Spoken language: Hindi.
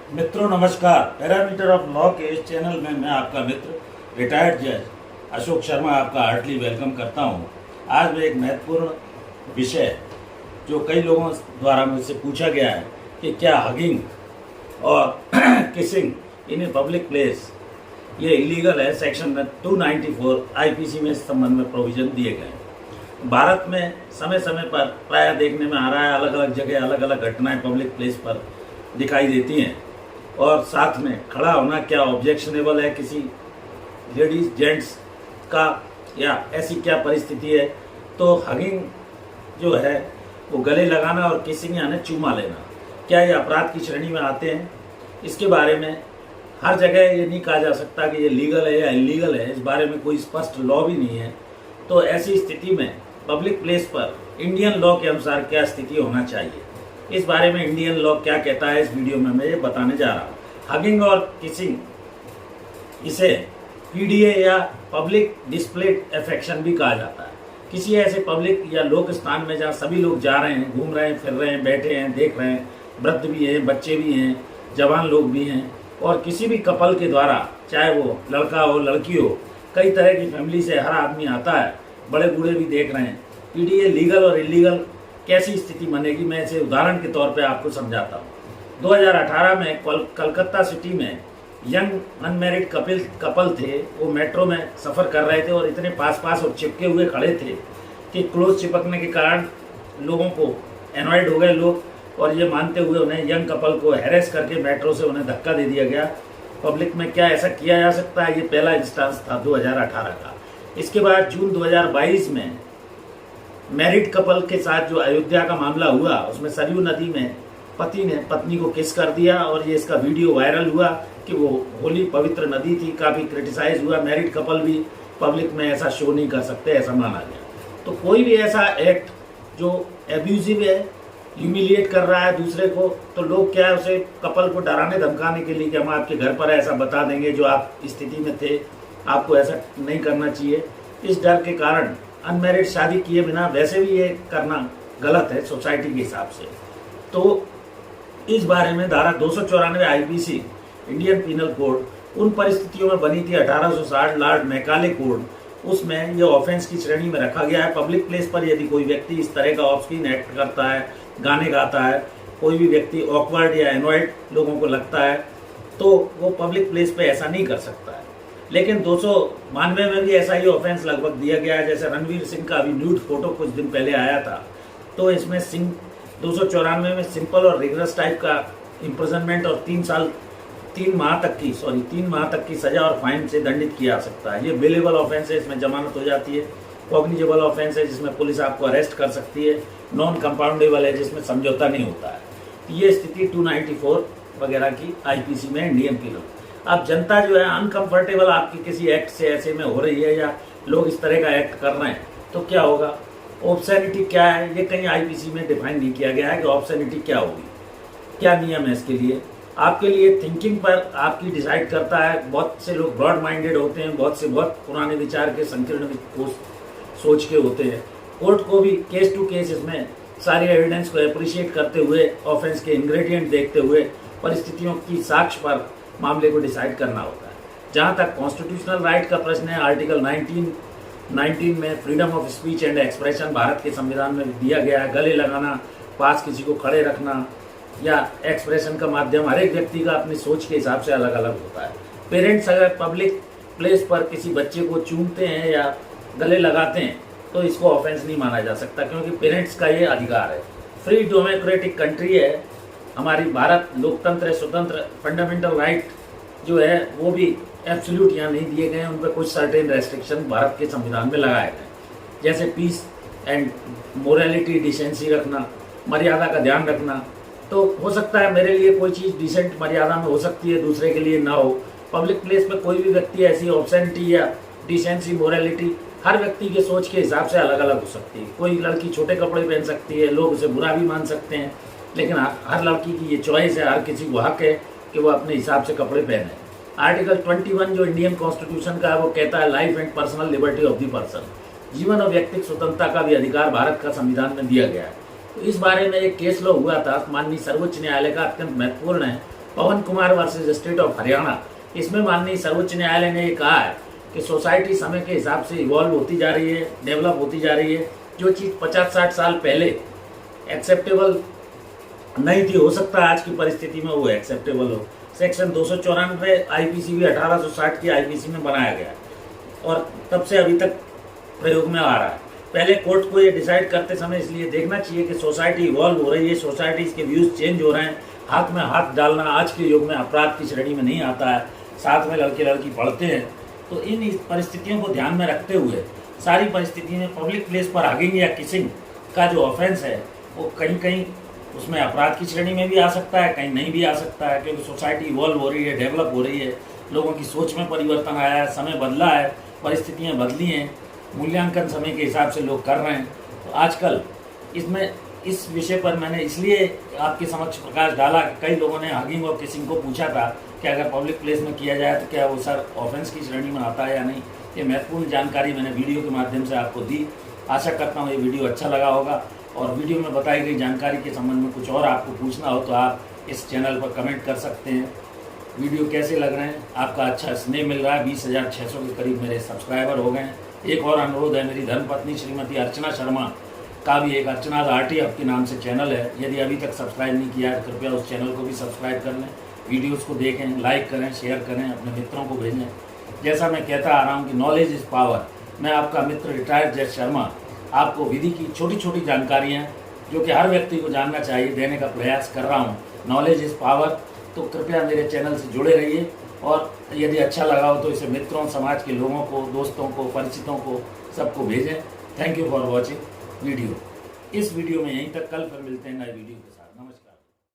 मित्रों नमस्कार। पैरामीटर ऑफ लॉ के इस चैनल में मैं आपका मित्र रिटायर्ड जज अशोक शर्मा आपका हार्टली वेलकम करता हूं। आज मैं एक महत्वपूर्ण विषय जो कई लोगों द्वारा मुझसे पूछा गया है कि क्या हगिंग और kissing in a public place ये इलीगल है। सेक्शन 294 आईपीसी में इस संबंध में प्रोविजन दिए गए हैं। भारत में समय समय पर प्रायः देखने में आ रहा है, अलग अलग जगह अलग अलग घटनाएं पब्लिक प्लेस पर दिखाई देती हैं और साथ में खड़ा होना क्या ऑब्जेक्शनेबल है किसी लेडीज जेंट्स का, या ऐसी क्या परिस्थिति है। तो हगिंग जो है वो गले लगाना और किसिंग यानी चूमा लेना, क्या ये अपराध की श्रेणी में आते हैं। इसके बारे में हर जगह ये नहीं कहा जा सकता कि ये लीगल है या इलीगल है, इस बारे में कोई स्पष्ट लॉ भी नहीं है। तो ऐसी स्थिति में पब्लिक प्लेस पर इंडियन लॉ के अनुसार क्या स्थिति होना चाहिए, इस बारे में इंडियन लॉ क्या कहता है, इस वीडियो में मैं ये बताने जा रहा हूँ। हगिंग और किसिंग इसे पीडीए या पब्लिक डिस्प्लेड अफेक्शन भी कहा जाता है। किसी ऐसे पब्लिक या लोक स्थान में जहाँ सभी लोग जा रहे हैं, घूम रहे हैं, फिर रहे हैं, बैठे हैं, देख रहे हैं, वृद्ध भी हैं, बच्चे भी हैं, जवान लोग भी हैं, और किसी भी कपल के द्वारा, चाहे वो लड़का हो लड़की हो, कई तरह की फैमिली से हर आदमी आता है, बड़े बूढ़े भी देख रहे हैं। पीडीए लीगल और इलीगल कैसी स्थिति बनेगी, मैं इसे उदाहरण के तौर पे आपको समझाता हूँ। 2018 में कलकत्ता सिटी में यंग अनमैरिड कपल थे। वो मेट्रो में सफ़र कर रहे थे और इतने पास पास और चिपके हुए खड़े थे कि क्लोज चिपकने के कारण लोगों को एनॉयड हो गए लोग, और ये मानते हुए उन्हें यंग कपल को हैरेस करके मेट्रो से उन्हें धक्का दे दिया गया। पब्लिक में क्या ऐसा किया जा सकता है? ये पहला इंस्टांस था 2018 का। इसके बाद जून 2022 में मैरिड कपल के साथ जो अयोध्या का मामला हुआ, उसमें सरयू नदी में पति ने पत्नी को किस कर दिया और ये इसका वीडियो वायरल हुआ कि वो होली पवित्र नदी थी, काफ़ी क्रिटिसाइज हुआ। मैरिड कपल भी पब्लिक में ऐसा शो नहीं कर सकते, ऐसा माना गया। तो कोई भी ऐसा एक्ट जो एब्यूजिव है, ह्यूमिलिएट कर रहा है दूसरे को, तो लोग क्या है उसे कपल को डराने धमकाने के लिए कि हम आपके घर पर ऐसा बता देंगे जो आप स्थिति में थे, आपको ऐसा नहीं करना चाहिए। इस डर के कारण अनमैरिड शादी किए बिना वैसे भी ये करना गलत है सोसाइटी के हिसाब से। तो इस बारे में धारा 294 आईपीसी इंडियन पीनल कोड उन परिस्थितियों में बनी थी 1860 लॉर्ड मैकाले कोड, उसमें ये ऑफेंस की श्रेणी में रखा गया है। पब्लिक प्लेस पर यदि कोई व्यक्ति इस तरह का ऑफ स्क्रीन एक्ट करता है, गाने गाता है, कोई भी व्यक्ति ऑकवर्ड या एनॉयड लोगों को लगता है, तो वो पब्लिक प्लेस पे ऐसा नहीं कर सकता है। लेकिन 292 में भी ऐसा ही ऑफेंस लगभग दिया गया है। जैसे रणवीर सिंह का अभी न्यूड फोटो कुछ दिन पहले आया था, तो इसमें सिंह 294 में सिंपल और रिगरस टाइप का इम्प्रिजनमेंट और 3 माह तक की सजा और फाइन से दंडित किया जा सकता है। ये बेलेबल ऑफेंस है, इसमें जमानत हो जाती है। कॉग्निजेबल ऑफेंस है, जिसमें पुलिस आपको अरेस्ट कर सकती है। नॉन कंपाउंडेबल है, जिसमें समझौता नहीं होता है। ये स्थिति 294 वगैरह की आईपीसी में इंडियन पीनल। अब जनता जो है अनकंफर्टेबल आपकी किसी एक्ट से ऐसे में हो रही है, या लोग इस तरह का एक्ट कर रहे हैं, तो क्या होगा? ऑब्सैनिटी क्या है, ये कहीं आईपीसी में डिफाइन नहीं किया गया है कि ऑब्सैनिटी क्या होगी, क्या नियम है इसके लिए। आपके लिए थिंकिंग पर आपकी डिसाइड करता है। बहुत से लोग ब्रॉड माइंडेड होते हैं, बहुत से बहुत पुराने विचार के, संकीर्ण सोच के होते हैं। कोर्ट को भी केस टू केस इसमें सारी एविडेंस को अप्रिशिएट करते हुए, ऑफेंस के इंग्रेडिएंट देखते हुए, परिस्थितियों की साक्ष्य पर मामले को डिसाइड करना होता है। जहाँ तक कॉन्स्टिट्यूशनल राइट का प्रश्न है, आर्टिकल 19 में freedom of speech and expression Bharat के संविधान में दिया गया है। गले लगाना, पास किसी को खड़े रखना या एक्सप्रेशन का माध्यम हर एक व्यक्ति का अपनी सोच के हिसाब से अलग अलग होता है। पेरेंट्स अगर पब्लिक प्लेस पर किसी बच्चे को चूमते हैं या गले लगाते हैं तो इसको ऑफेंस नहीं माना जा सकता, क्योंकि पेरेंट्स का ये अधिकार है। फ्री डेमोक्रेटिक कंट्री है हमारी भारत, लोकतंत्र है, स्वतंत्र। फंडामेंटल राइट जो है वो भी एब्सोल्यूट यहाँ नहीं दिए गए हैं, उन पर कुछ सर्टेन रेस्ट्रिक्शन भारत के संविधान में लगाए गए, जैसे पीस एंड मोरालिटी, डिसेंसी रखना, मर्यादा का ध्यान रखना। तो हो सकता है मेरे लिए कोई चीज़ डिसेंट मर्यादा में हो सकती है, दूसरे के लिए ना हो। पब्लिक प्लेस में कोई भी व्यक्ति ऐसी ऑब्सेनिटी या डिसेंसी, मोरालिटी हर व्यक्ति के सोच के हिसाब से अलग अलग हो सकती है। कोई लड़की छोटे कपड़े पहन सकती है, लोग उसे बुरा भी मान सकते हैं, लेकिन हर लड़की की ये चॉइस है, हर किसी को हक है कि वो अपने हिसाब से कपड़े पहने। आर्टिकल 21 जो इंडियन कॉन्स्टिट्यूशन का है वो कहता है life and personal liberty of the person, जीवन और व्यक्तिगत स्वतंत्रता का भी अधिकार भारत का संविधान में दिया गया है। तो इस बारे में एक केस लॉ हुआ था माननीय सर्वोच्च न्यायालय का, अत्यंत महत्वपूर्ण है। Pawan Kumar versus state of Haryana. इसमें माननीय सर्वोच्च न्यायालय ने ये कहा है कि सोसाइटी समय के हिसाब से इवॉल्व होती जा रही है, डेवलप होती जा रही है। जो चीज़ 50-60 साल पहले एक्सेप्टेबल नहीं थी, हो सकता है आज की परिस्थिति में वो एक्सेप्टेबल हो। सेक्शन 294 आईपीसी भी 1860 की आईपीसी में बनाया गया और तब से अभी तक प्रयोग में आ रहा है। पहले कोर्ट को ये डिसाइड करते समय इसलिए देखना चाहिए कि सोसाइटी इवॉल्व हो रही है, सोसाइटीज़ के व्यूज़ चेंज हो रहे हैं। हाथ में हाथ डालना आज के युग में अपराध की श्रेणी में नहीं आता है। साथ में लड़के लड़की पढ़ते हैं, तो इन परिस्थितियों को ध्यान में रखते हुए सारी परिस्थिति में पब्लिक प्लेस पर हगिंग या किसिंग का जो ऑफेंस है वो कहीं कहीं उसमें अपराध की श्रेणी में भी आ सकता है, कहीं नहीं भी आ सकता है, क्योंकि सोसाइटी इवॉल्व हो रही है, डेवलप हो रही है, लोगों की सोच में परिवर्तन आया है, समय बदला है, परिस्थितियाँ बदली हैं, मूल्यांकन समय के हिसाब से लोग कर रहे हैं। तो आजकल इसमें इस विषय पर मैंने इसलिए आपके समक्ष प्रकाश डाला कि कई लोगों ने हगिंग और किसिंग को पूछा था कि अगर पब्लिक प्लेस में किया जाए तो क्या वो सर ऑफेंस की श्रेणी में आता है या नहीं। ये महत्वपूर्ण जानकारी मैंने वीडियो के माध्यम से आपको दी। आशा करता हूँ ये वीडियो अच्छा लगा होगा और वीडियो में बताई गई जानकारी के संबंध में कुछ और आपको पूछना हो तो आप इस चैनल पर कमेंट कर सकते हैं। वीडियो कैसे लग रहे हैं, आपका अच्छा स्नेह मिल रहा है। 20,600 के करीब मेरे सब्सक्राइबर हो गए हैं। एक और अनुरोध है, मेरी धर्मपत्नी श्रीमती अर्चना शर्मा का भी एक अर्चना आरटी हब के नाम से चैनल है। यदि अभी तक सब्सक्राइब नहीं किया है कृपया उस चैनल को भी सब्सक्राइब कर लें, वीडियोस को देखें, लाइक करें, शेयर करें, अपने मित्रों को भेजें। जैसा मैं कहता आ रहा हूँ कि नॉलेज इज़ पावर। मैं आपका मित्र रिटायर्ड जज शर्मा आपको विधि की छोटी छोटी जानकारियाँ जो कि हर व्यक्ति को जानना चाहिए देने का प्रयास कर रहा हूँ। Knowledge is power. तो कृपया मेरे चैनल से जुड़े रहिए और यदि अच्छा लगा हो तो इसे मित्रों, समाज के लोगों को, दोस्तों को, परिचितों को, सबको भेजें। Thank you for watching video. इस वीडियो में यहीं तक, कल फिर मिलते हैं नए वीडियो।